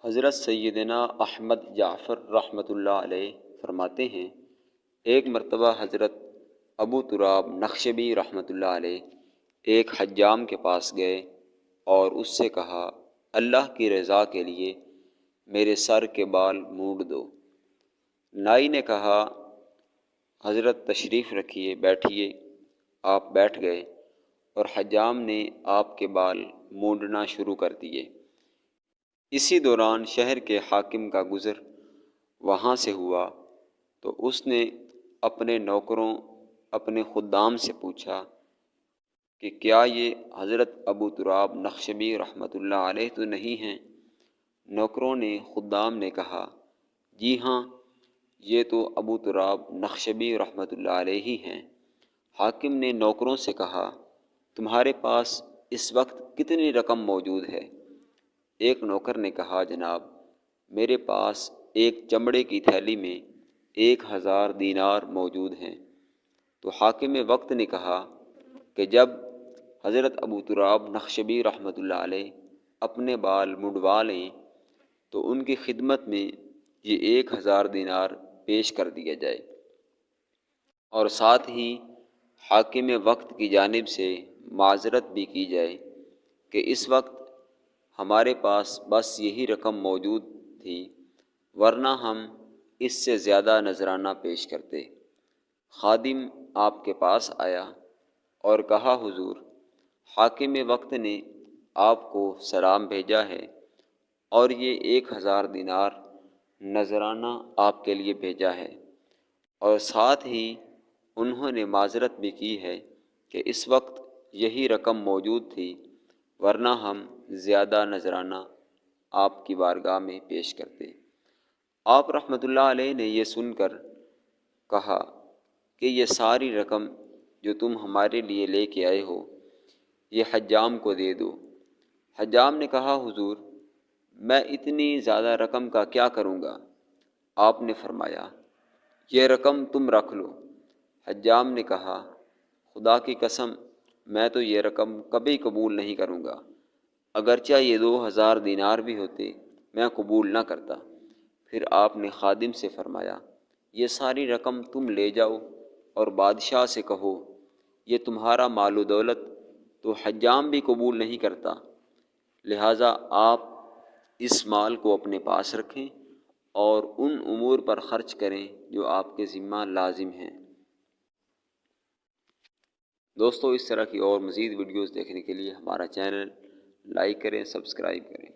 حضرت سیدنا احمد جعفر رحمۃ اللہ علیہ فرماتے ہیں، ایک مرتبہ حضرت ابو تراب نخشبی رحمۃ اللہ علیہ ایک حجام کے پاس گئے اور اس سے کہا، اللہ کی رضا کے لیے میرے سر کے بال مونڈ دو۔ نائی نے کہا، حضرت تشریف رکھیے، بیٹھیے۔ آپ بیٹھ گئے اور حجام نے آپ کے بال مونڈنا شروع کر دیے۔ اسی دوران شہر کے حاکم کا گزر وہاں سے ہوا تو اس نے اپنے نوکروں، اپنے خدام سے پوچھا کہ کیا یہ حضرت ابو تراب نخشبی رحمۃ اللہ علیہ تو نہیں ہیں؟ نوکروں نے، خدام نے کہا، جی ہاں، یہ تو ابو تراب نخشبی رحمۃ اللہ علیہ ہی ہیں۔ حاکم نے نوکروں سے کہا، تمہارے پاس اس وقت کتنی رقم موجود ہے؟ ایک نوکر نے کہا، جناب، میرے پاس ایک چمڑے کی تھیلی میں 1000 دینار موجود ہیں۔ تو حاکم وقت نے کہا کہ جب حضرت ابو تراب نخشبی رحمۃ اللہ علیہ اپنے بال منڈوا لیں تو ان کی خدمت میں یہ 1000 دینار پیش کر دیا جائے، اور ساتھ ہی حاکم وقت کی جانب سے معذرت بھی کی جائے کہ اس وقت ہمارے پاس بس یہی رقم موجود تھی، ورنہ ہم اس سے زیادہ نذرانہ پیش کرتے۔ خادم آپ کے پاس آیا اور کہا، حضور، حاکم وقت نے آپ کو سلام بھیجا ہے اور یہ 1000 دینار نذرانہ آپ کے لیے بھیجا ہے، اور ساتھ ہی انہوں نے معذرت بھی کی ہے کہ اس وقت یہی رقم موجود تھی، ورنہ ہم زیادہ نذرانہ آپ کی بارگاہ میں پیش کرتے۔ آپ رحمۃ اللہ علیہ نے یہ سن کر کہا کہ یہ ساری رقم جو تم ہمارے لیے لے کے آئے ہو، یہ حجام کو دے دو۔ حجام نے کہا، حضور، میں اتنی زیادہ رقم کا کیا کروں گا؟ آپ نے فرمایا، یہ رقم تم رکھ لو۔ حجام نے کہا، خدا کی قسم، میں تو یہ رقم کبھی قبول نہیں کروں گا، اگرچہ یہ 2000 دینار بھی ہوتے میں قبول نہ کرتا۔ پھر آپ نے خادم سے فرمایا، یہ ساری رقم تم لے جاؤ اور بادشاہ سے کہو، یہ تمہارا مال و دولت تو حجام بھی قبول نہیں کرتا، لہٰذا آپ اس مال کو اپنے پاس رکھیں اور ان امور پر خرچ کریں جو آپ کے ذمہ لازم ہیں۔ دوستو، اس طرح کی اور مزید ویڈیوز دیکھنے کے لیے ہمارا چینل لائک کریں، سبسکرائب کریں۔